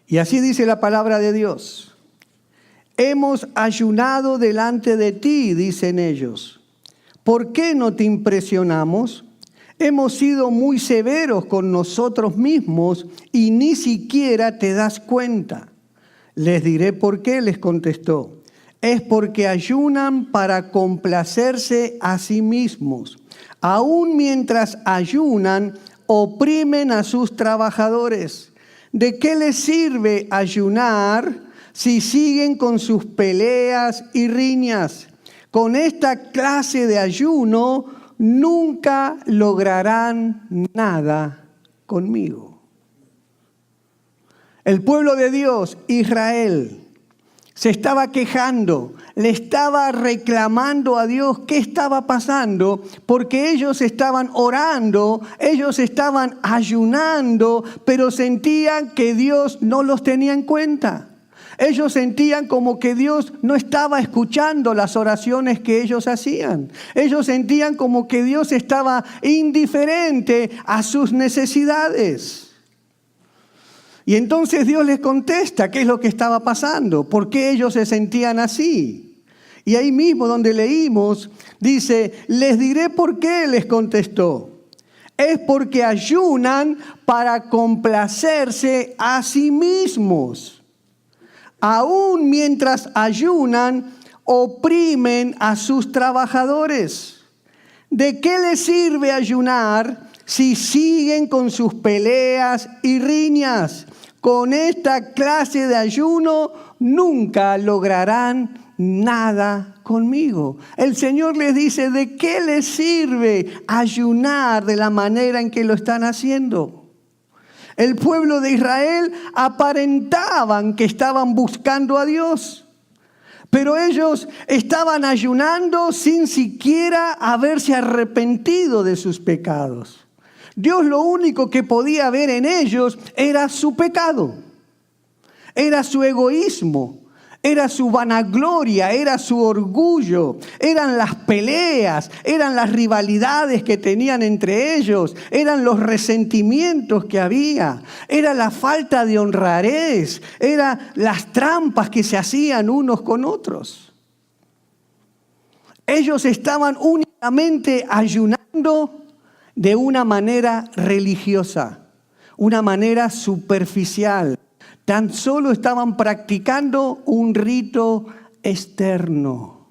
Y así dice la palabra de Dios. Hemos ayunado delante de ti, dicen ellos. ¿Por qué no te impresionamos? Hemos sido muy severos con nosotros mismos y ni siquiera te das cuenta. Les diré por qué, les contestó. Es porque ayunan para complacerse a sí mismos. Aún mientras ayunan, oprimen a sus trabajadores. ¿De qué les sirve ayunar si siguen con sus peleas y riñas? Con esta clase de ayuno nunca lograrán nada conmigo. El pueblo de Dios, Israel, se estaba quejando, le estaba reclamando a Dios qué estaba pasando, porque ellos estaban orando, ellos estaban ayunando, pero sentían que Dios no los tenía en cuenta. Ellos sentían como que Dios no estaba escuchando las oraciones que ellos hacían. Ellos sentían como que Dios estaba indiferente a sus necesidades. Y entonces Dios les contesta qué es lo que estaba pasando, por qué ellos se sentían así. Y ahí mismo donde leímos, dice, les diré por qué, les contestó. Es porque ayunan para complacerse a sí mismos. Aún mientras ayunan, oprimen a sus trabajadores. ¿De qué les sirve ayunar si siguen con sus peleas y riñas? Con esta clase de ayuno nunca lograrán nada conmigo. El Señor les dice, ¿de qué les sirve ayunar de la manera en que lo están haciendo? El pueblo de Israel aparentaban que estaban buscando a Dios, pero ellos estaban ayunando sin siquiera haberse arrepentido de sus pecados. Dios lo único que podía ver en ellos era su pecado, era su egoísmo, era su vanagloria, era su orgullo, eran las peleas, eran las rivalidades que tenían entre ellos, eran los resentimientos que había, era la falta de honradez, eran las trampas que se hacían unos con otros. Ellos estaban únicamente ayunando de una manera religiosa, una manera superficial. Tan solo estaban practicando un rito externo.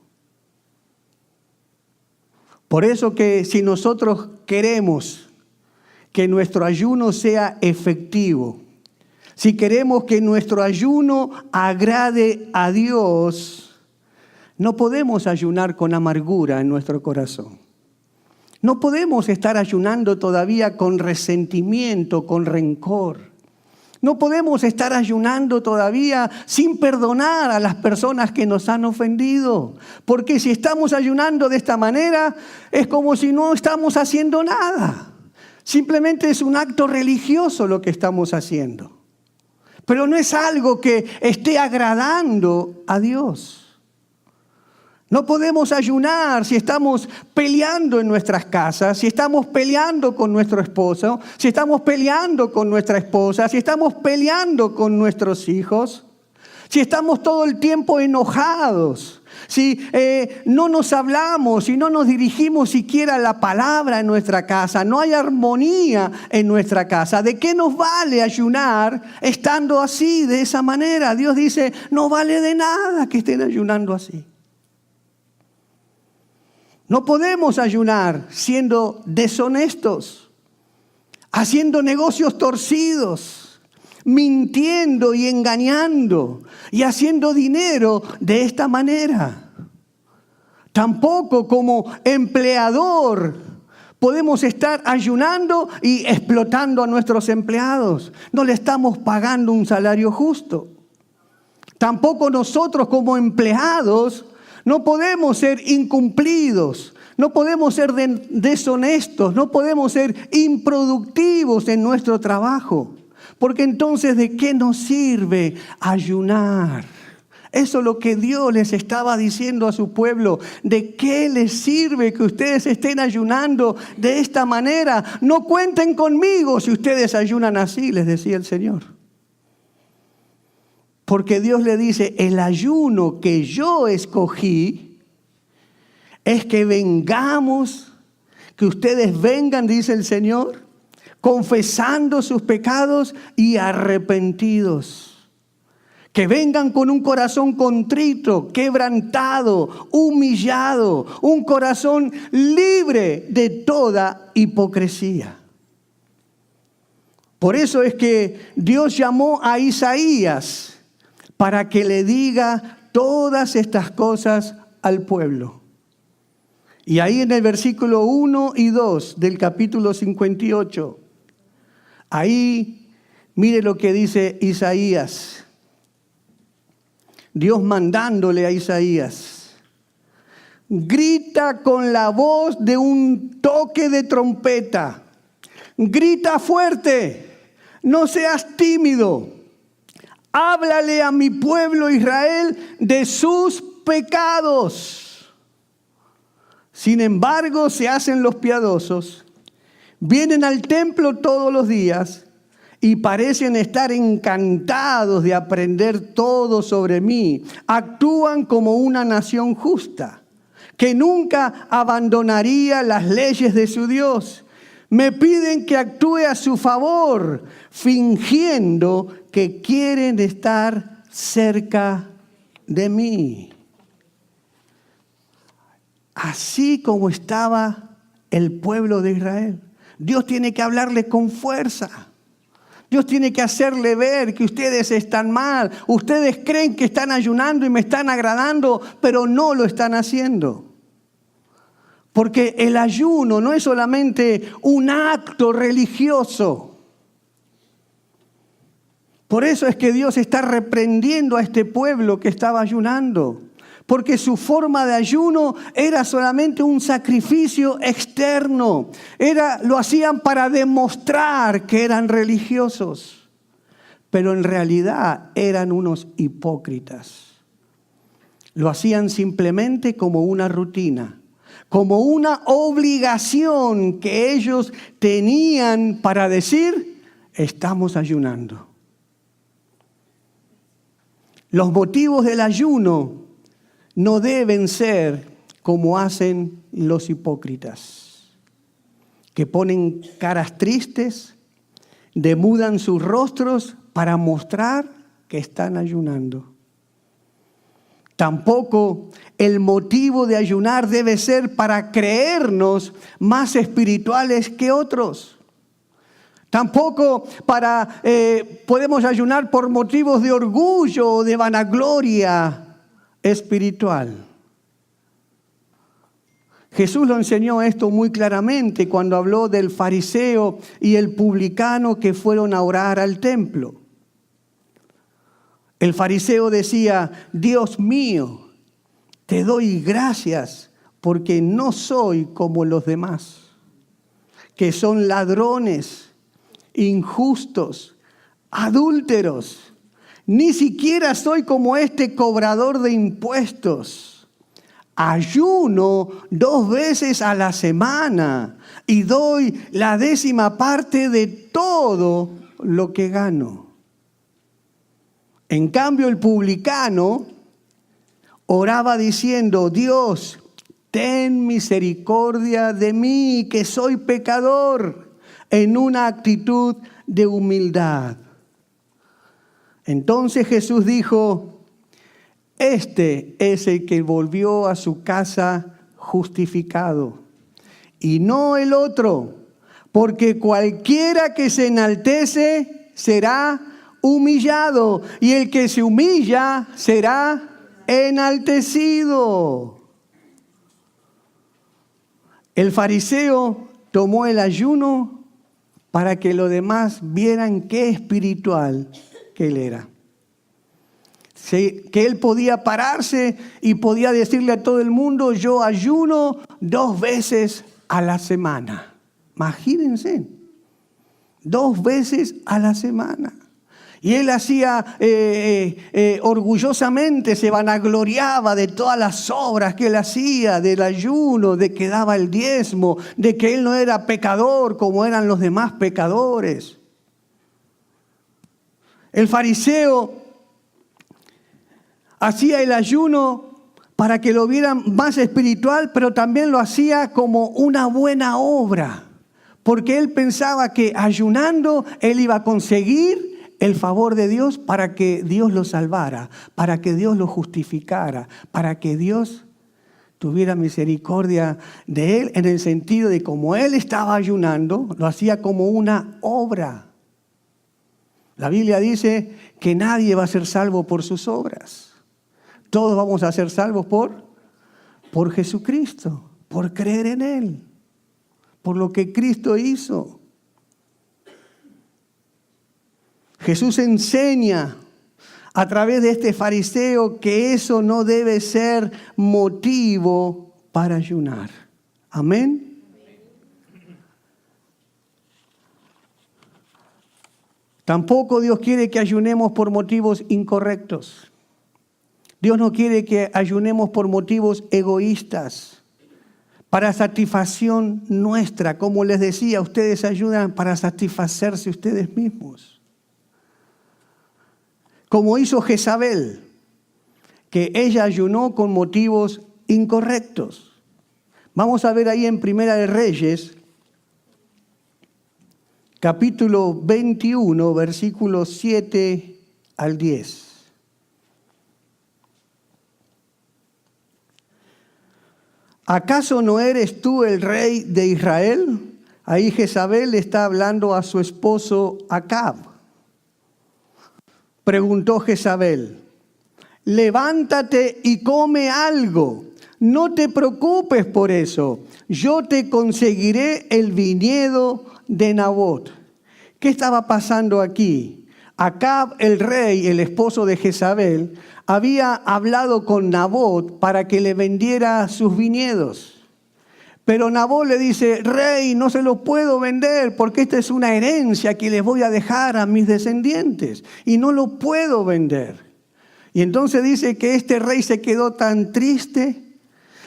Por eso que si nosotros queremos que nuestro ayuno sea efectivo, si queremos que nuestro ayuno agrade a Dios, no podemos ayunar con amargura en nuestro corazón. No podemos estar ayunando todavía con resentimiento, con rencor. No podemos estar ayunando todavía sin perdonar a las personas que nos han ofendido. Porque si estamos ayunando de esta manera, es como si no estamos haciendo nada. Simplemente es un acto religioso lo que estamos haciendo. Pero no es algo que esté agradando a Dios. No podemos ayunar si estamos peleando en nuestras casas, si estamos peleando con nuestro esposo, si estamos peleando con nuestra esposa, si estamos peleando con nuestros hijos, si estamos todo el tiempo enojados, si no nos hablamos, si no nos dirigimos siquiera la palabra en nuestra casa, no hay armonía en nuestra casa. ¿De qué nos vale ayunar estando así, de esa manera? Dios dice, no vale de nada que estén ayunando así. No podemos ayunar siendo deshonestos, haciendo negocios torcidos, mintiendo y engañando y haciendo dinero de esta manera. Tampoco como empleador podemos estar ayunando y explotando a nuestros empleados. No le estamos pagando un salario justo. Tampoco nosotros como empleados no podemos ser incumplidos, no podemos ser deshonestos, no podemos ser improductivos en nuestro trabajo. Porque entonces, ¿de qué nos sirve ayunar? Eso es lo que Dios les estaba diciendo a su pueblo. ¿De qué les sirve que ustedes estén ayunando de esta manera? No cuenten conmigo si ustedes ayunan así, les decía el Señor. Porque Dios le dice, el ayuno que yo escogí es que vengamos, que ustedes vengan, dice el Señor, confesando sus pecados y arrepentidos. Que vengan con un corazón contrito, quebrantado, humillado, un corazón libre de toda hipocresía. Por eso es que Dios llamó a Isaías para que le diga todas estas cosas al pueblo. Y ahí en el versículo 1 y 2 del capítulo 58, ahí mire lo que dice Isaías. Dios mandándole a Isaías: grita con la voz de un toque de trompeta, grita fuerte, no seas tímido, háblale a mi pueblo Israel de sus pecados. Sin embargo, se hacen los piadosos, vienen al templo todos los días y parecen estar encantados de aprender todo sobre mí. Actúan como una nación justa, que nunca abandonaría las leyes de su Dios. Me piden que actúe a su favor, fingiendo que quieren estar cerca de mí. Así como estaba el pueblo de Israel. Dios tiene que hablarle con fuerza. Dios tiene que hacerle ver que ustedes están mal. Ustedes creen que están ayunando y me están agradando, pero no lo están haciendo. Porque el ayuno no es solamente un acto religioso. Por eso es que Dios está reprendiendo a este pueblo que estaba ayunando. Porque su forma de ayuno era solamente un sacrificio externo. Lo hacían para demostrar que eran religiosos. Pero en realidad eran unos hipócritas. Lo hacían simplemente como una rutina, como una obligación que ellos tenían para decir, estamos ayunando. Los motivos del ayuno no deben ser como hacen los hipócritas, que ponen caras tristes, demudan sus rostros para mostrar que están ayunando. Tampoco el motivo de ayunar debe ser para creernos más espirituales que otros. Tampoco podemos ayunar por motivos de orgullo o de vanagloria espiritual. Jesús lo enseñó esto muy claramente cuando habló del fariseo y el publicano que fueron a orar al templo. El fariseo decía, Dios mío, te doy gracias porque no soy como los demás, que son ladrones, injustos, adúlteros. Ni siquiera soy como este cobrador de impuestos. Ayuno 2 veces a la semana y doy la 10ª parte de todo lo que gano. En cambio, el publicano oraba diciendo, Dios, ten misericordia de mí, que soy pecador, en una actitud de humildad. Entonces Jesús dijo, este es el que volvió a su casa justificado, y no el otro, porque cualquiera que se enaltece será humillado, y el que se humilla será enaltecido. El fariseo tomó el ayuno para que los demás vieran qué espiritual que él era. Que él podía pararse y podía decirle a todo el mundo, yo ayuno 2 veces a la semana. Imagínense, 2 veces a la semana. Y él hacía orgullosamente, se vanagloriaba de todas las obras que él hacía, del ayuno, de que daba el diezmo, de que él no era pecador como eran los demás pecadores. El fariseo hacía el ayuno para que lo vieran más espiritual, pero también lo hacía como una buena obra, porque él pensaba que ayunando él iba a conseguir el favor de Dios para que Dios lo salvara, para que Dios lo justificara, para que Dios tuviera misericordia de él, en el sentido de como él estaba ayunando, lo hacía como una obra. La Biblia dice que nadie va a ser salvo por sus obras. Todos vamos a ser salvos por Jesucristo, por creer en Él, por lo que Cristo hizo. Jesús enseña a través de este fariseo que eso no debe ser motivo para ayunar. Amén. Tampoco Dios quiere que ayunemos por motivos incorrectos. Dios no quiere que ayunemos por motivos egoístas, para satisfacción nuestra. Como les decía, ustedes ayudan para satisfacerse ustedes mismos. Como hizo Jezabel, que ella ayunó con motivos incorrectos. Vamos a ver ahí en Primera de Reyes, capítulo 21, versículos 7 al 10. ¿Acaso no eres tú el rey de Israel? Ahí Jezabel le está hablando a su esposo Acab. Preguntó Jezabel, levántate y come algo. No te preocupes por eso. Yo te conseguiré el viñedo de Nabot. ¿Qué estaba pasando aquí? Acab, el rey, el esposo de Jezabel, había hablado con Nabot para que le vendiera sus viñedos. Pero Nabot le dice, rey, no se los puedo vender porque esta es una herencia que les voy a dejar a mis descendientes y no lo puedo vender. Y entonces dice que este rey se quedó tan triste,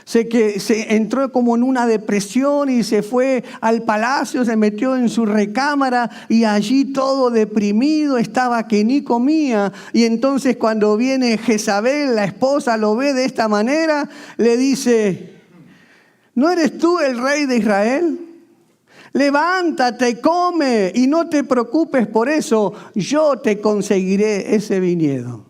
se entró como en una depresión y se fue al palacio, se metió en su recámara y allí todo deprimido, estaba que ni comía. Y entonces cuando viene Jezabel, la esposa, lo ve de esta manera, le dice, ¿no eres tú el rey de Israel? Levántate, come y no te preocupes por eso, yo te conseguiré ese viñedo.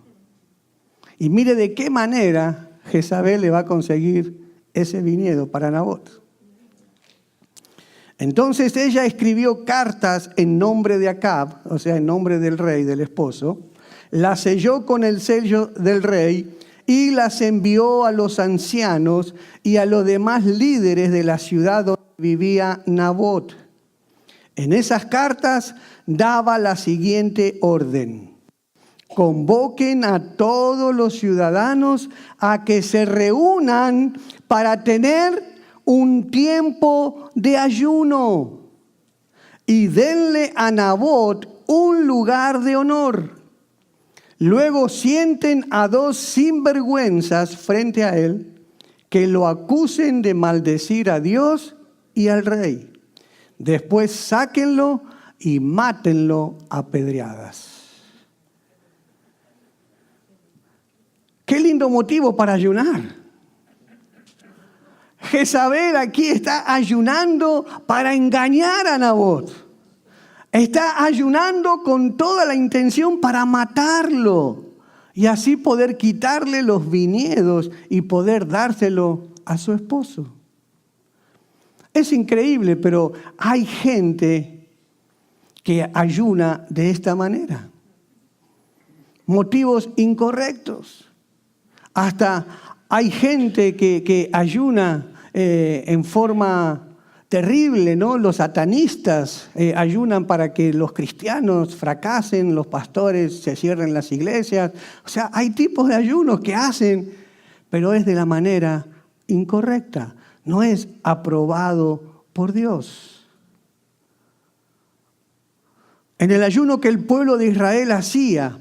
Y mire de qué manera Jezabel le va a conseguir ese viñedo para Nabot. Entonces ella escribió cartas en nombre de Acab, o sea, en nombre del rey, del esposo, las selló con el sello del rey y las envió a los ancianos y a los demás líderes de la ciudad donde vivía Nabot. En esas cartas daba la siguiente orden: convoquen a todos los ciudadanos a que se reúnan para tener un tiempo de ayuno y denle a Nabot un lugar de honor. Luego sienten a dos sinvergüenzas frente a él que lo acusen de maldecir a Dios y al rey. Después sáquenlo y mátenlo a pedradas. Qué lindo motivo para ayunar. Jezabel aquí está ayunando para engañar a Nabot. Está ayunando con toda la intención para matarlo y así poder quitarle los viñedos y poder dárselo a su esposo. Es increíble, pero hay gente que ayuna de esta manera. Motivos incorrectos. Hasta hay gente que ayuna en forma terrible, ¿no? Los satanistas ayunan para que los cristianos fracasen, los pastores se cierren las iglesias. O sea, hay tipos de ayunos que hacen, pero es de la manera incorrecta. No es aprobado por Dios. En el ayuno que el pueblo de Israel hacía,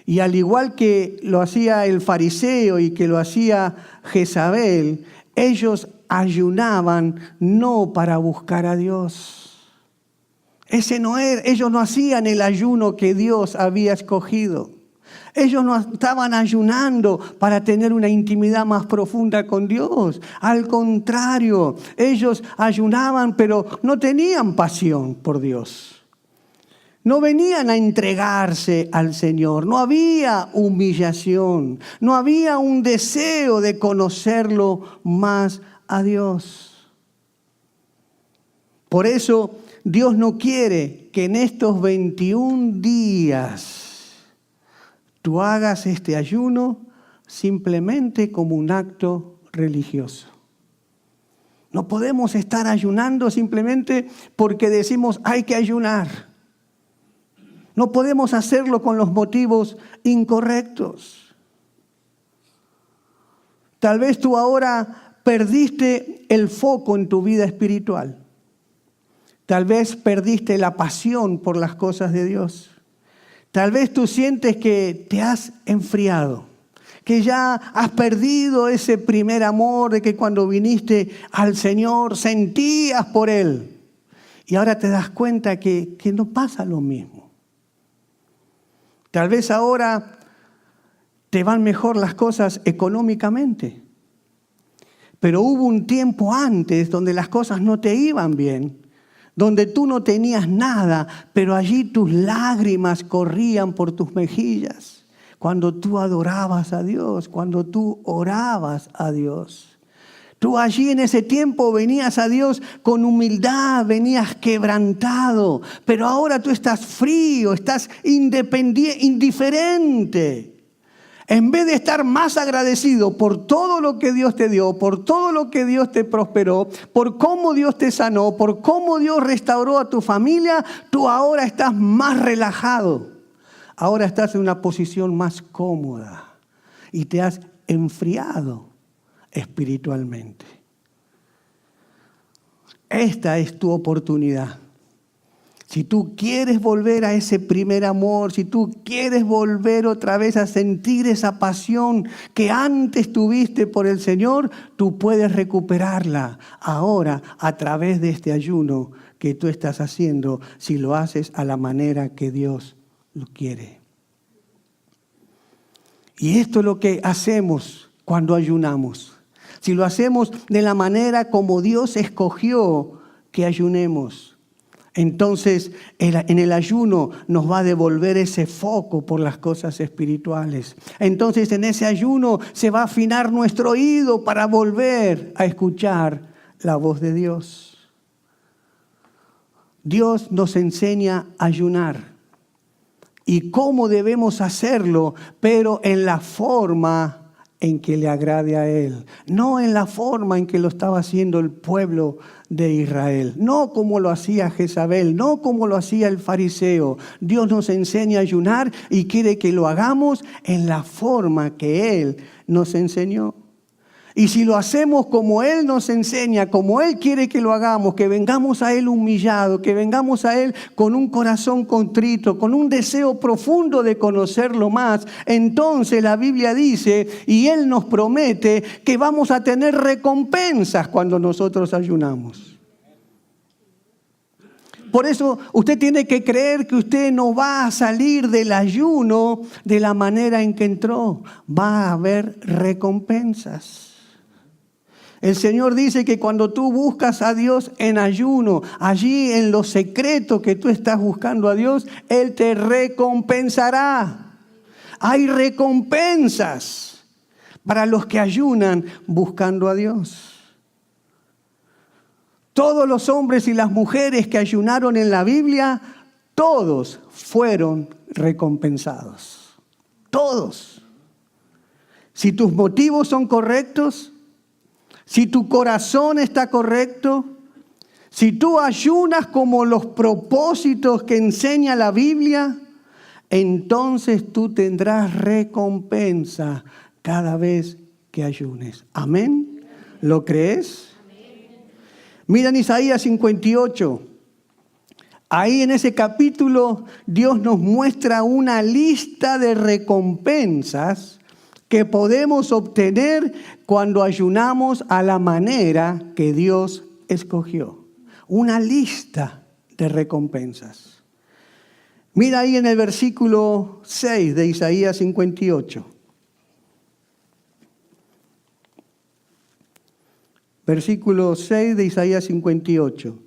y al igual que lo hacía el fariseo y que lo hacía Jezabel, ellos ayunaban no para buscar a Dios. Ellos no hacían el ayuno que Dios había escogido. Ellos no estaban ayunando para tener una intimidad más profunda con Dios. Al contrario, ellos ayunaban, pero no tenían pasión por Dios. No venían a entregarse al Señor. No había humillación. No había un deseo de conocerlo más a Dios. Por eso Dios no quiere que en estos 21 días tú hagas este ayuno simplemente como un acto religioso. No podemos estar ayunando simplemente porque decimos hay que ayunar. No podemos hacerlo con los motivos incorrectos. Tal vez tú ahora perdiste el foco en tu vida espiritual. Tal vez perdiste la pasión por las cosas de Dios. Tal vez tú sientes que te has enfriado, que ya has perdido ese primer amor de que cuando viniste al Señor sentías por Él. Y ahora te das cuenta que no pasa lo mismo. Tal vez ahora te van mejor las cosas económicamente. Pero hubo un tiempo antes donde las cosas no te iban bien, donde tú no tenías nada, pero allí tus lágrimas corrían por tus mejillas, cuando tú adorabas a Dios, cuando tú orabas a Dios. Tú allí en ese tiempo venías a Dios con humildad, venías quebrantado, pero ahora tú estás frío, estás indiferente. En vez de estar más agradecido por todo lo que Dios te dio, por todo lo que Dios te prosperó, por cómo Dios te sanó, por cómo Dios restauró a tu familia, tú ahora estás más relajado. Ahora estás en una posición más cómoda y te has enfriado espiritualmente. Esta es tu oportunidad. Si tú quieres volver a ese primer amor, si tú quieres volver otra vez a sentir esa pasión que antes tuviste por el Señor, tú puedes recuperarla ahora a través de este ayuno que tú estás haciendo, si lo haces a la manera que Dios lo quiere. Y esto es lo que hacemos cuando ayunamos. Si lo hacemos de la manera como Dios escogió que ayunemos, entonces en el ayuno nos va a devolver ese foco por las cosas espirituales. Entonces en ese ayuno se va a afinar nuestro oído para volver a escuchar la voz de Dios. Dios nos enseña a ayunar y cómo debemos hacerlo, pero en la forma en que le agrade a Él, no en la forma en que lo estaba haciendo el pueblo de Israel, no como lo hacía Jezabel, no como lo hacía el fariseo. Dios nos enseña a ayunar y quiere que lo hagamos en la forma que Él nos enseñó. Y si lo hacemos como Él nos enseña, como Él quiere que lo hagamos, que vengamos a Él humillado, que vengamos a Él con un corazón contrito, con un deseo profundo de conocerlo más, entonces la Biblia dice, y Él nos promete, que vamos a tener recompensas cuando nosotros ayunamos. Por eso usted tiene que creer que usted no va a salir del ayuno de la manera en que entró. Va a haber recompensas. El Señor dice que cuando tú buscas a Dios en ayuno, allí en lo secreto que tú estás buscando a Dios, Él te recompensará. Hay recompensas para los que ayunan buscando a Dios. Todos los hombres y las mujeres que ayunaron en la Biblia, todos fueron recompensados. Todos. Si tus motivos son correctos, si tu corazón está correcto, si tú ayunas como los propósitos que enseña la Biblia, entonces tú tendrás recompensa cada vez que ayunes. ¿Amén? ¿Lo crees? Mira en Isaías 58. Ahí en ese capítulo Dios nos muestra una lista de recompensas que podemos obtener cuando ayunamos a la manera que Dios escogió. Una lista de recompensas. Mira ahí en el versículo 6 de Isaías 58. Versículo 6 de Isaías 58.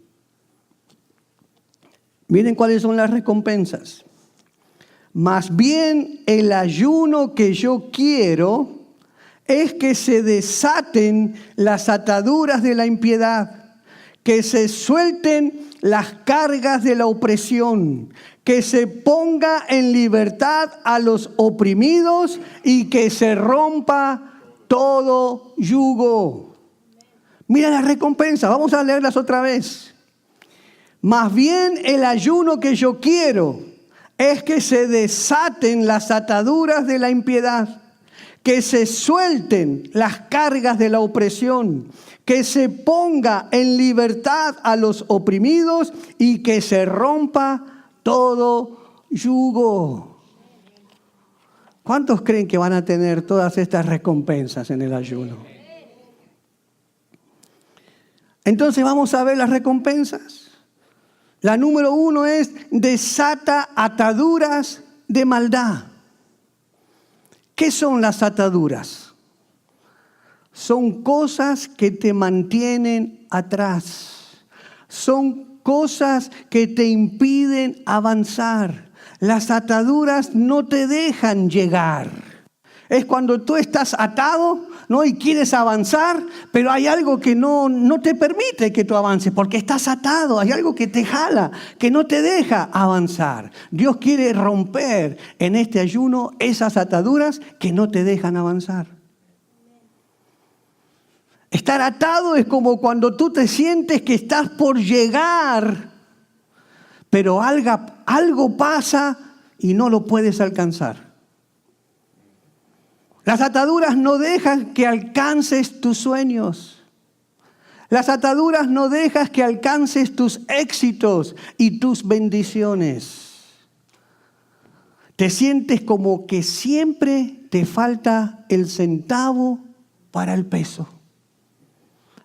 Miren cuáles son las recompensas. Más bien el ayuno que yo quiero es que se desaten las ataduras de la impiedad, que se suelten las cargas de la opresión, que se ponga en libertad a los oprimidos y que se rompa todo yugo. Mira la recompensa, vamos a leerlas otra vez. Más bien el ayuno que yo quiero es que se desaten las ataduras de la impiedad, que se suelten las cargas de la opresión, que se ponga en libertad a los oprimidos y que se rompa todo yugo. ¿Cuántos creen que van a tener todas estas recompensas en el ayuno? Entonces vamos a ver las recompensas. La número 1 es desata ataduras de maldad. ¿Qué son las ataduras? Son cosas que te mantienen atrás. Son cosas que te impiden avanzar. Las ataduras no te dejan llegar. Es cuando tú estás atado, ¿no? Y quieres avanzar, pero hay algo que no te permite que tú avances, porque estás atado, hay algo que te jala, que no te deja avanzar. Dios quiere romper en este ayuno esas ataduras que no te dejan avanzar. Estar atado es como cuando tú te sientes que estás por llegar, pero algo pasa y no lo puedes alcanzar. Las ataduras no dejan que alcances tus sueños. Las ataduras no dejan que alcances tus éxitos y tus bendiciones. Te sientes como que siempre te falta el centavo para el peso.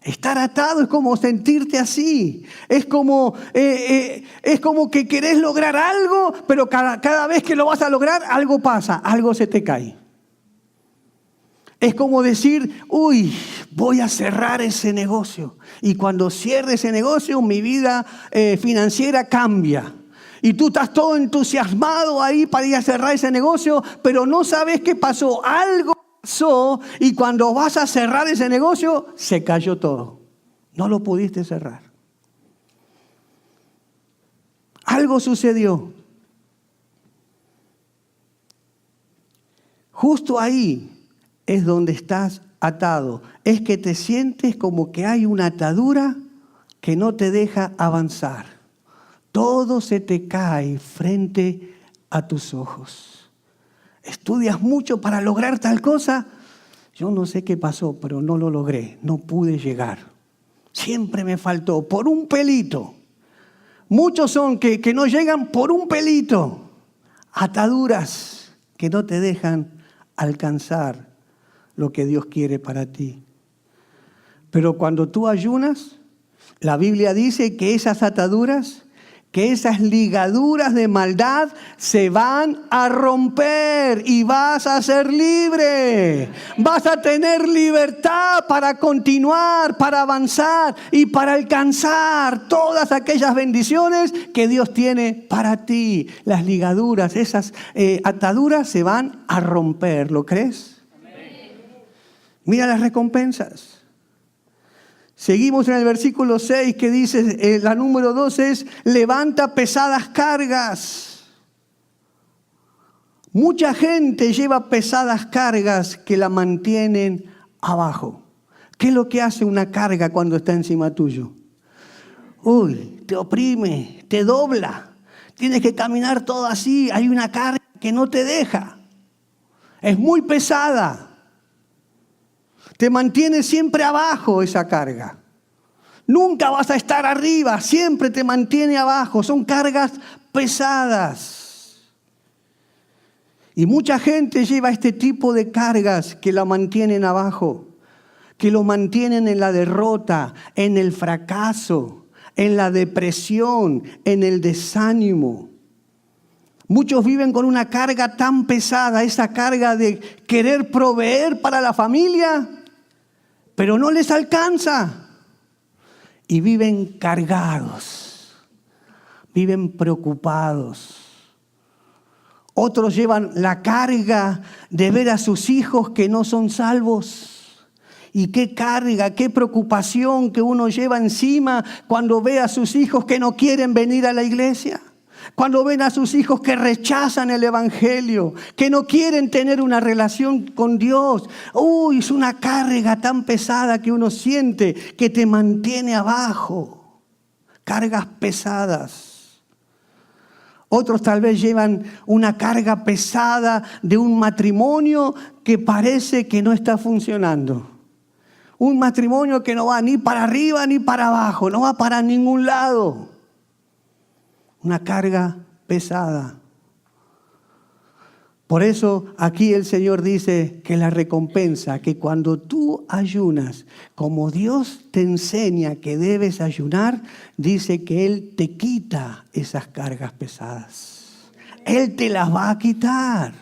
Estar atado es como sentirte así. Es como que querés lograr algo, pero cada vez que lo vas a lograr, algo pasa, algo se te cae. Es como decir, voy a cerrar ese negocio. Y cuando cierre ese negocio, mi vida financiera cambia. Y tú estás todo entusiasmado ahí para ir a cerrar ese negocio, pero no sabes qué pasó. Algo pasó y cuando vas a cerrar ese negocio, se cayó todo. No lo pudiste cerrar. Algo sucedió. Justo ahí es donde estás atado. Es que te sientes como que hay una atadura que no te deja avanzar. Todo se te cae frente a tus ojos. Estudias mucho para lograr tal cosa. Yo no sé qué pasó, pero no lo logré. No pude llegar. Siempre me faltó por un pelito. Muchos son que no llegan por un pelito. Ataduras que no te dejan alcanzar lo que Dios quiere para ti. Pero cuando tú ayunas, la Biblia dice que esas ataduras, que esas ligaduras de maldad se van a romper y vas a ser libre. Vas a tener libertad para continuar, para avanzar y para alcanzar todas aquellas bendiciones que Dios tiene para ti. Las ligaduras, esas ataduras se van a romper. ¿Lo crees? Mira las recompensas. Seguimos en el versículo 6 que dice, la número 2 es, levanta pesadas cargas. Mucha gente lleva pesadas cargas que la mantienen abajo. ¿Qué es lo que hace una carga cuando está encima tuyo? Te oprime, te dobla. Tienes que caminar todo así. Hay una carga que no te deja. Es muy pesada. Te mantiene siempre abajo esa carga. Nunca vas a estar arriba, siempre te mantiene abajo. Son cargas pesadas. Y mucha gente lleva este tipo de cargas que la mantienen abajo, que lo mantienen en la derrota, en el fracaso, en la depresión, en el desánimo. Muchos viven con una carga tan pesada, esa carga de querer proveer para la familia, pero no les alcanza. Y viven cargados, viven preocupados. Otros llevan la carga de ver a sus hijos que no son salvos. Y qué carga, qué preocupación que uno lleva encima cuando ve a sus hijos que no quieren venir a la iglesia. Cuando ven a sus hijos que rechazan el evangelio, que no quieren tener una relación con Dios. Uy, es una carga tan pesada que uno siente que te mantiene abajo. Cargas pesadas. Otros tal vez llevan una carga pesada de un matrimonio que parece que no está funcionando. Un matrimonio que no va ni para arriba ni para abajo, no va para ningún lado. Una carga pesada. Por eso aquí el Señor dice que la recompensa, que cuando tú ayunas, como Dios te enseña que debes ayunar, dice que Él te quita esas cargas pesadas. Él te las va a quitar.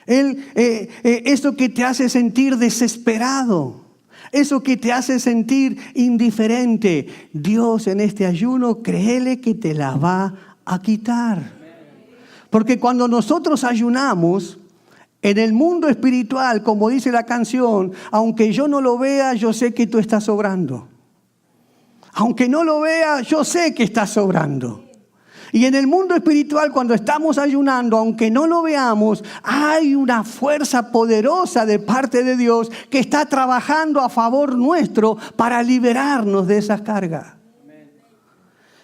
Eso que te hace sentir desesperado. Eso que te hace sentir indiferente, Dios en este ayuno, créele que te la va a quitar. Porque cuando nosotros ayunamos, en el mundo espiritual, como dice la canción, aunque yo no lo vea, yo sé que tú estás sobrando. Aunque no lo vea, yo sé que estás sobrando. Y en el mundo espiritual, cuando estamos ayunando, aunque no lo veamos, hay una fuerza poderosa de parte de Dios que está trabajando a favor nuestro para liberarnos de esas cargas.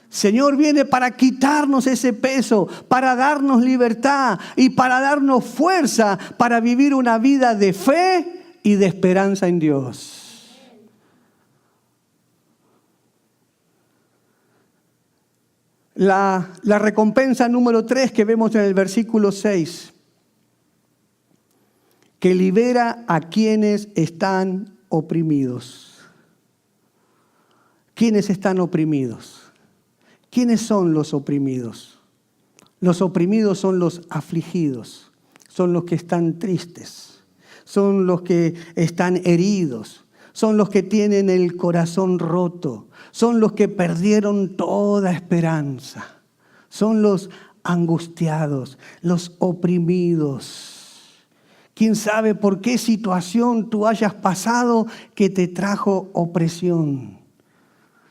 Señor viene para quitarnos ese peso, para darnos libertad y para darnos fuerza para vivir una vida de fe y de esperanza en Dios. La recompensa número 3 que vemos en el versículo 6, que libera a quienes están oprimidos. ¿Quiénes están oprimidos? ¿Quiénes son los oprimidos? Los oprimidos son los afligidos, son los que están tristes, son los que están heridos, son los que tienen el corazón roto, son los que perdieron toda esperanza, son los angustiados, los oprimidos. ¿Quién sabe por qué situación tú hayas pasado que te trajo opresión?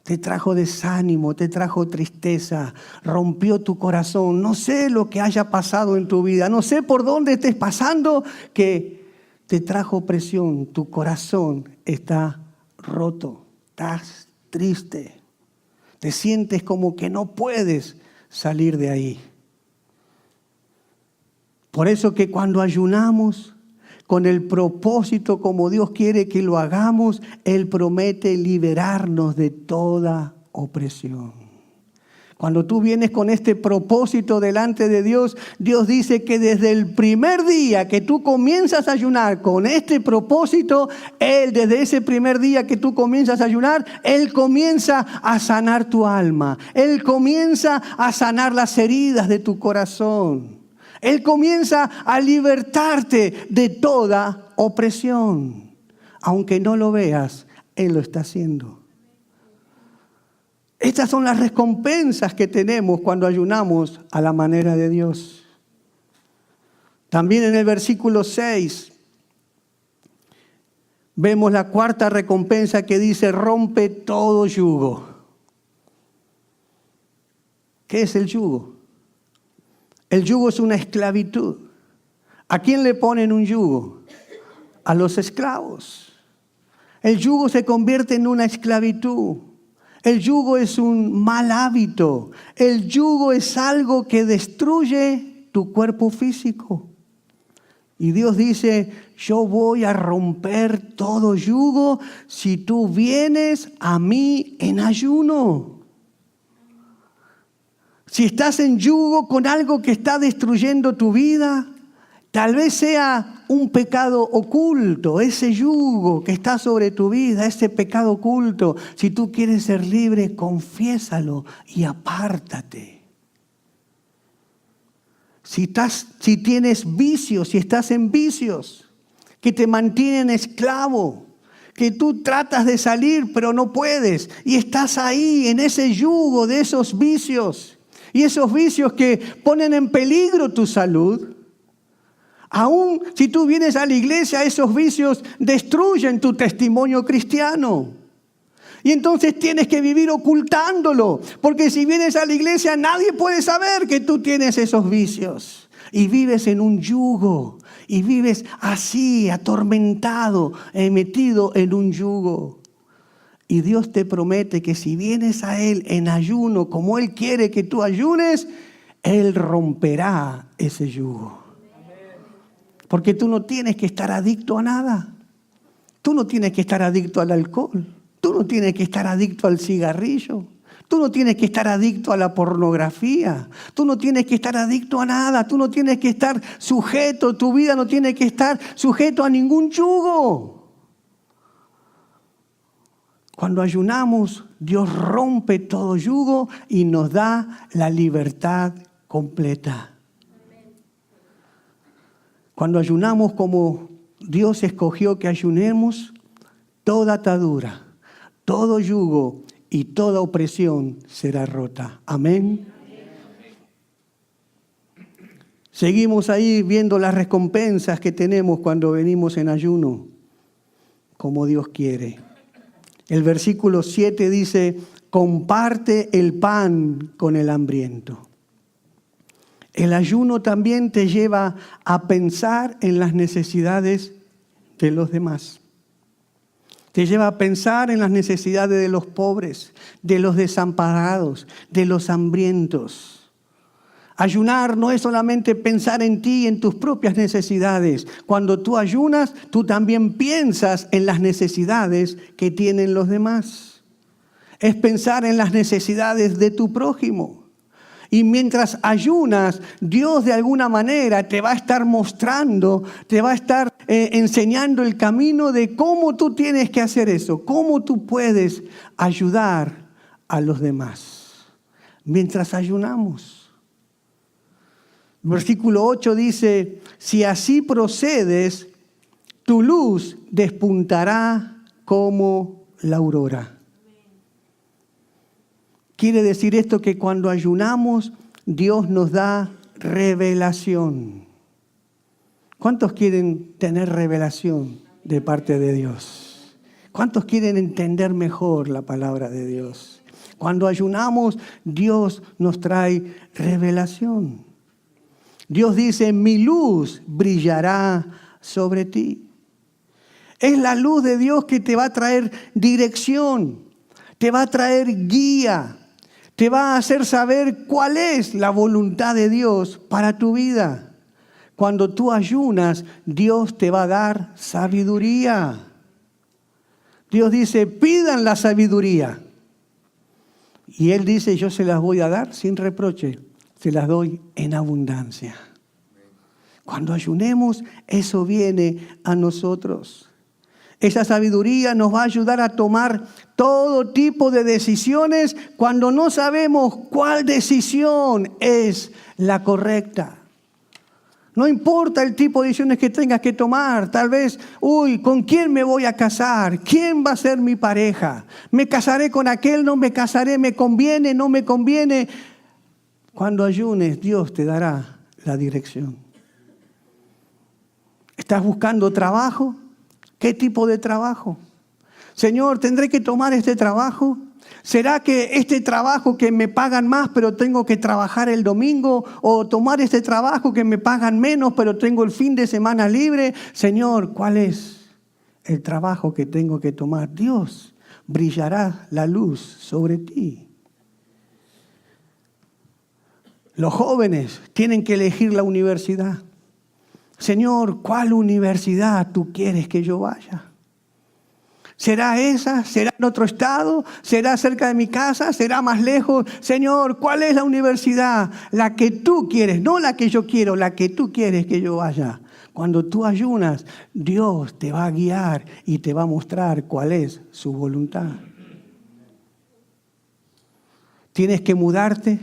Te trajo desánimo, te trajo tristeza, rompió tu corazón. No sé lo que haya pasado en tu vida, no sé por dónde estés pasando que te trajo opresión. Tu corazón está roto, estás triste, te sientes como que no puedes salir de ahí. Por eso que cuando ayunamos con el propósito como Dios quiere que lo hagamos, Él promete liberarnos de toda opresión. Cuando tú vienes con este propósito delante de Dios, Dios dice que desde el primer día que tú comienzas a ayunar con este propósito, Él desde ese primer día que tú comienzas a ayunar, Él comienza a sanar tu alma. Él comienza a sanar las heridas de tu corazón. Él comienza a libertarte de toda opresión. Aunque no lo veas, Él lo está haciendo. Estas son las recompensas que tenemos cuando ayunamos a la manera de Dios. También en el versículo 6 vemos la cuarta recompensa que dice: rompe todo yugo. ¿Qué es el yugo? El yugo es una esclavitud. ¿A quién le ponen un yugo? A los esclavos. El yugo se convierte en una esclavitud. El yugo es un mal hábito. El yugo es algo que destruye tu cuerpo físico. Y Dios dice: yo voy a romper todo yugo si tú vienes a mí en ayuno. Si estás en yugo con algo que está destruyendo tu vida, tal vez sea un pecado oculto, ese yugo que está sobre tu vida, ese pecado oculto. Si tú quieres ser libre, confiésalo y apártate. si tienes vicios, si estás en vicios que te mantienen esclavo, que tú tratas de salir pero no puedes y estás ahí en ese yugo de esos vicios y esos vicios que ponen en peligro tu salud. Aún si tú vienes a la iglesia, esos vicios destruyen tu testimonio cristiano. Y entonces tienes que vivir ocultándolo, porque si vienes a la iglesia nadie puede saber que tú tienes esos vicios. Y vives en un yugo, y vives así, atormentado, metido en un yugo. Y Dios te promete que si vienes a Él en ayuno, como Él quiere que tú ayunes, Él romperá ese yugo. Porque tú no tienes que estar adicto a nada. Tú no tienes que estar adicto al alcohol. Tú no tienes que estar adicto al cigarrillo. Tú no tienes que estar adicto a la pornografía. Tú no tienes que estar adicto a nada. Tú no tienes que estar sujeto. Tu vida no tiene que estar sujeto a ningún yugo. Cuando ayunamos, Dios rompe todo yugo y nos da la libertad completa. Cuando ayunamos como Dios escogió que ayunemos, toda atadura, todo yugo y toda opresión será rota. Amén. Seguimos ahí viendo las recompensas que tenemos cuando venimos en ayuno, como Dios quiere. El versículo 7 dice, comparte el pan con el hambriento. El ayuno también te lleva a pensar en las necesidades de los demás. Te lleva a pensar en las necesidades de los pobres, de los desamparados, de los hambrientos. Ayunar no es solamente pensar en ti y en tus propias necesidades. Cuando tú ayunas, tú también piensas en las necesidades que tienen los demás. Es pensar en las necesidades de tu prójimo. Y mientras ayunas, Dios de alguna manera te va a estar mostrando, te va a estar enseñando el camino de cómo tú tienes que hacer eso, cómo tú puedes ayudar a los demás mientras ayunamos. Versículo 8 dice, si así procedes, tu luz despuntará como la aurora. Quiere decir esto que cuando ayunamos, Dios nos da revelación. ¿Cuántos quieren tener revelación de parte de Dios? ¿Cuántos quieren entender mejor la palabra de Dios? Cuando ayunamos, Dios nos trae revelación. Dios dice, mi luz brillará sobre ti. Es la luz de Dios que te va a traer dirección, te va a traer guía. Te va a hacer saber cuál es la voluntad de Dios para tu vida. Cuando tú ayunas, Dios te va a dar sabiduría. Dios dice, pidan la sabiduría. Y Él dice, yo se las voy a dar sin reproche. Se las doy en abundancia. Cuando ayunemos, eso viene a nosotros. Esa sabiduría nos va a ayudar a tomar todo tipo de decisiones cuando no sabemos cuál decisión es la correcta. No importa el tipo de decisiones que tengas que tomar. Tal vez, ¿con quién me voy a casar? ¿Quién va a ser mi pareja? ¿Me casaré con aquel? ¿No me casaré? ¿Me conviene? ¿No me conviene? Cuando ayunes, Dios te dará la dirección. ¿Estás buscando trabajo? ¿Qué tipo de trabajo? Señor, ¿tendré que tomar este trabajo? ¿Será que este trabajo que me pagan más pero tengo que trabajar el domingo? ¿O tomar este trabajo que me pagan menos pero tengo el fin de semana libre? Señor, ¿cuál es el trabajo que tengo que tomar? Dios brillará la luz sobre ti. Los jóvenes tienen que elegir la universidad. Señor, ¿cuál universidad tú quieres que yo vaya? ¿Será esa? ¿Será en otro estado? ¿Será cerca de mi casa? ¿Será más lejos? Señor, ¿cuál es la universidad? La que tú quieres, no la que yo quiero, la que tú quieres que yo vaya. Cuando tú ayunas, Dios te va a guiar y te va a mostrar cuál es su voluntad. ¿Tienes que mudarte?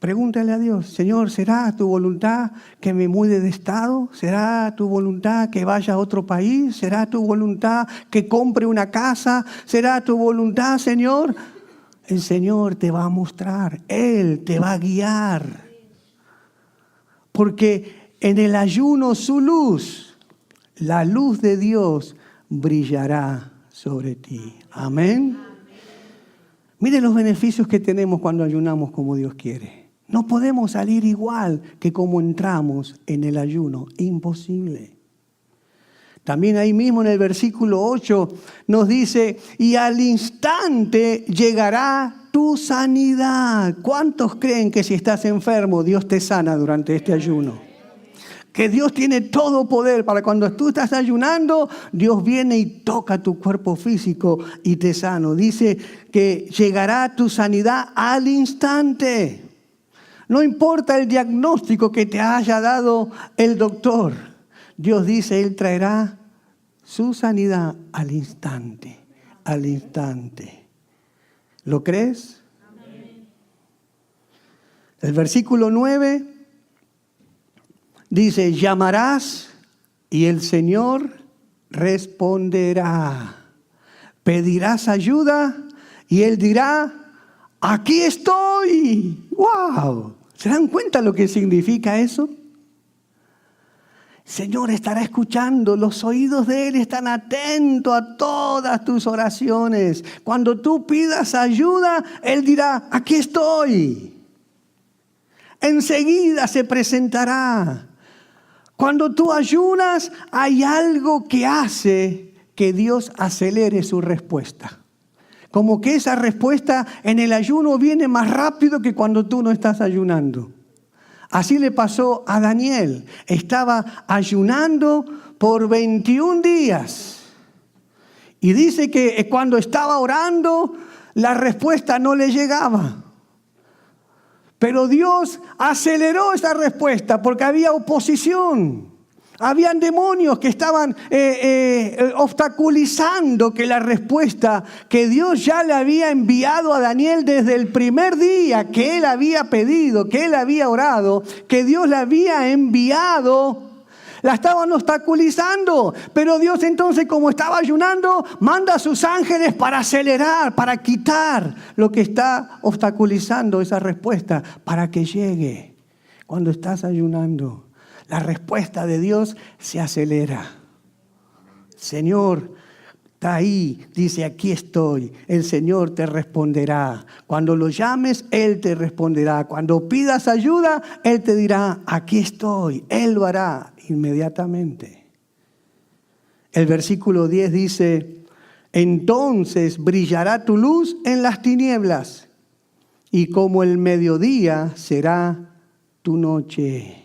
Pregúntale a Dios, Señor, ¿será tu voluntad que me mude de estado? ¿Será tu voluntad que vaya a otro país? ¿Será tu voluntad que compre una casa? ¿Será tu voluntad, Señor? El Señor te va a mostrar, Él te va a guiar. Porque en el ayuno su luz, la luz de Dios brillará sobre ti. Amén. Mire los beneficios que tenemos cuando ayunamos como Dios quiere. No podemos salir igual que como entramos en el ayuno. Imposible. También ahí mismo en el versículo 8 nos dice, y al instante llegará tu sanidad. ¿Cuántos creen que si estás enfermo, Dios te sana durante este ayuno? Que Dios tiene todo poder para cuando tú estás ayunando, Dios viene y toca tu cuerpo físico y te sana. Dice que llegará tu sanidad al instante. No importa el diagnóstico que te haya dado el doctor. Dios dice, Él traerá su sanidad al instante. Al instante. ¿Lo crees? Amén. El versículo 9 dice, llamarás y el Señor responderá. Pedirás ayuda y Él dirá, aquí estoy. ¡Wow! ¿Se dan cuenta lo que significa eso? Señor estará escuchando, los oídos de Él están atentos a todas tus oraciones. Cuando tú pidas ayuda, Él dirá, aquí estoy. Enseguida se presentará. Cuando tú ayunas, hay algo que hace que Dios acelere su respuesta. Como que esa respuesta en el ayuno viene más rápido que cuando tú no estás ayunando. Así le pasó a Daniel. Estaba ayunando por 21 días. Y dice que cuando estaba orando, la respuesta no le llegaba. Pero Dios aceleró esa respuesta porque había oposición. Habían demonios que estaban obstaculizando que la respuesta que Dios ya le había enviado a Daniel desde el primer día que él había pedido, que él había orado, que Dios le había enviado, la estaban obstaculizando. Pero Dios entonces, como estaba ayunando, manda a sus ángeles para acelerar, para quitar lo que está obstaculizando esa respuesta, para que llegue. Cuando estás ayunando, la respuesta de Dios se acelera. Señor, está ahí, dice, aquí estoy. El Señor te responderá. Cuando lo llames, Él te responderá. Cuando pidas ayuda, Él te dirá, aquí estoy. Él lo hará inmediatamente. El versículo 10 dice, entonces brillará tu luz en las tinieblas, y como el mediodía será tu noche.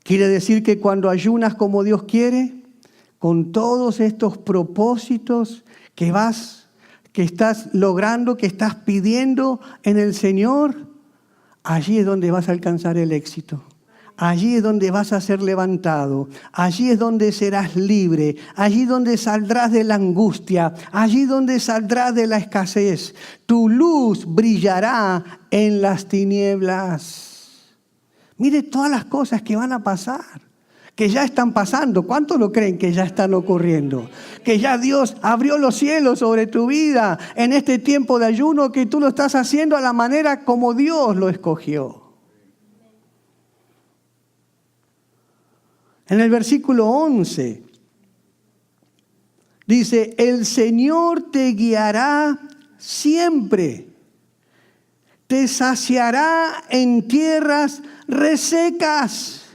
Quiere decir que cuando ayunas como Dios quiere, con todos estos propósitos que estás logrando, que estás pidiendo en el Señor, allí es donde vas a alcanzar el éxito. Allí es donde vas a ser levantado. Allí es donde serás libre. Allí donde saldrás de la angustia. Allí donde saldrás de la escasez. Tu luz brillará en las tinieblas. Mire todas las cosas que van a pasar, que ya están pasando. ¿Cuántos lo creen que ya están ocurriendo? Que ya Dios abrió los cielos sobre tu vida en este tiempo de ayuno, que tú lo estás haciendo a la manera como Dios lo escogió. En el versículo 11 dice, el Señor te guiará siempre, te saciará en tierras resecas.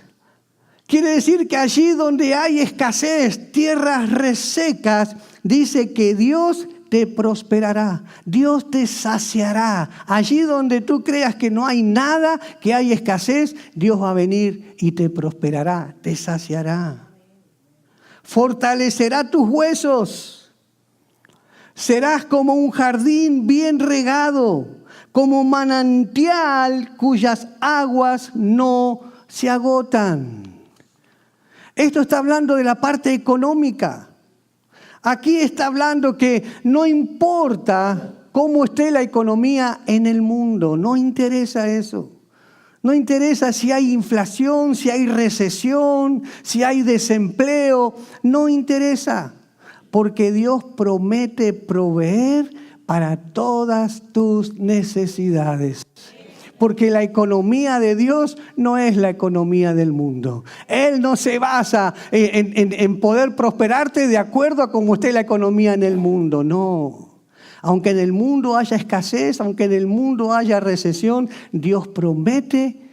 Quiere decir que allí donde hay escasez, tierras resecas, dice que Dios te prosperará, Dios te saciará. Allí donde tú creas que no hay nada, que hay escasez, Dios va a venir y te prosperará, te saciará. Fortalecerá tus huesos. Serás como un jardín bien regado, como manantial cuyas aguas no se agotan. Esto está hablando de la parte económica. Aquí está hablando que no importa cómo esté la economía en el mundo. No interesa eso. No interesa si hay inflación, si hay recesión, si hay desempleo. No interesa. Porque Dios promete proveer para todas tus necesidades. Porque la economía de Dios no es la economía del mundo. Él no se basa en poder prosperarte de acuerdo a cómo esté la economía en el mundo. No. Aunque en el mundo haya escasez, aunque en el mundo haya recesión, Dios promete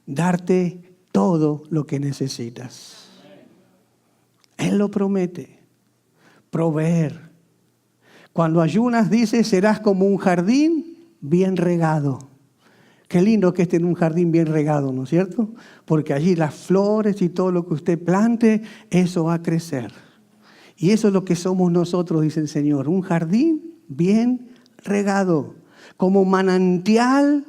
darte todo lo que necesitas. Él lo promete. Proveer. Cuando ayunas, dice, serás como un jardín bien regado. Qué lindo que esté en un jardín bien regado, ¿no es cierto? Porque allí las flores y todo lo que usted plante, eso va a crecer. Y eso es lo que somos nosotros, dice el Señor. Un jardín bien regado, como manantial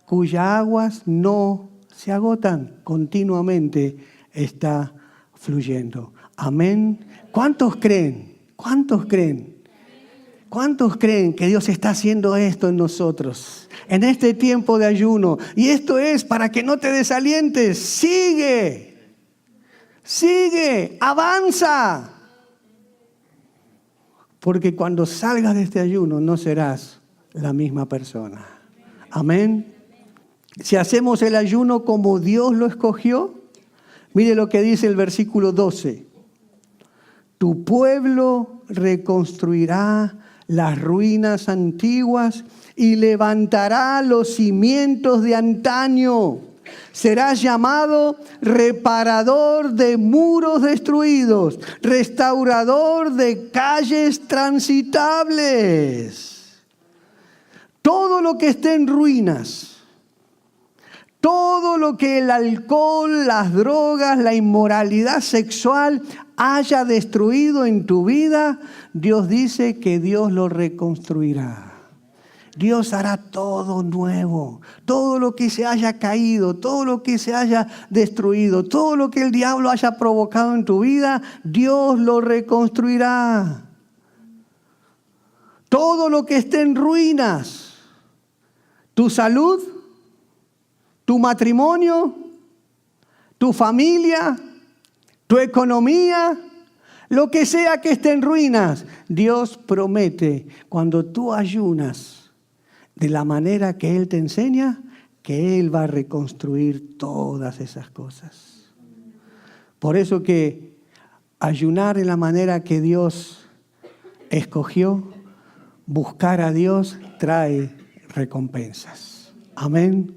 cuyas aguas no se agotan, continuamente está fluyendo. Amén. ¿Cuántos creen? ¿Cuántos creen? ¿Cuántos creen que Dios está haciendo esto en nosotros? En este tiempo de ayuno. Y esto es para que no te desalientes. Sigue. Sigue. Avanza. Porque cuando salgas de este ayuno no serás la misma persona. Amén. Si hacemos el ayuno como Dios lo escogió, mire lo que dice el versículo 12. Tu pueblo reconstruirá las ruinas antiguas y levantará los cimientos de antaño. Serás llamado reparador de muros destruidos, restaurador de calles transitables. Todo lo que esté en ruinas, todo lo que el alcohol, las drogas, la inmoralidad sexual haya destruido en tu vida, Dios dice que Dios lo reconstruirá. Dios hará todo nuevo. Todo lo que se haya caído, todo lo que se haya destruido, todo lo que el diablo haya provocado en tu vida, Dios lo reconstruirá. Todo lo que esté en ruinas, tu salud, tu matrimonio, tu familia, tu economía, lo que sea que esté en ruinas, Dios promete, cuando tú ayunas de la manera que Él te enseña, que Él va a reconstruir todas esas cosas. Por eso que ayunar en la manera que Dios escogió, buscar a Dios trae recompensas. Amén.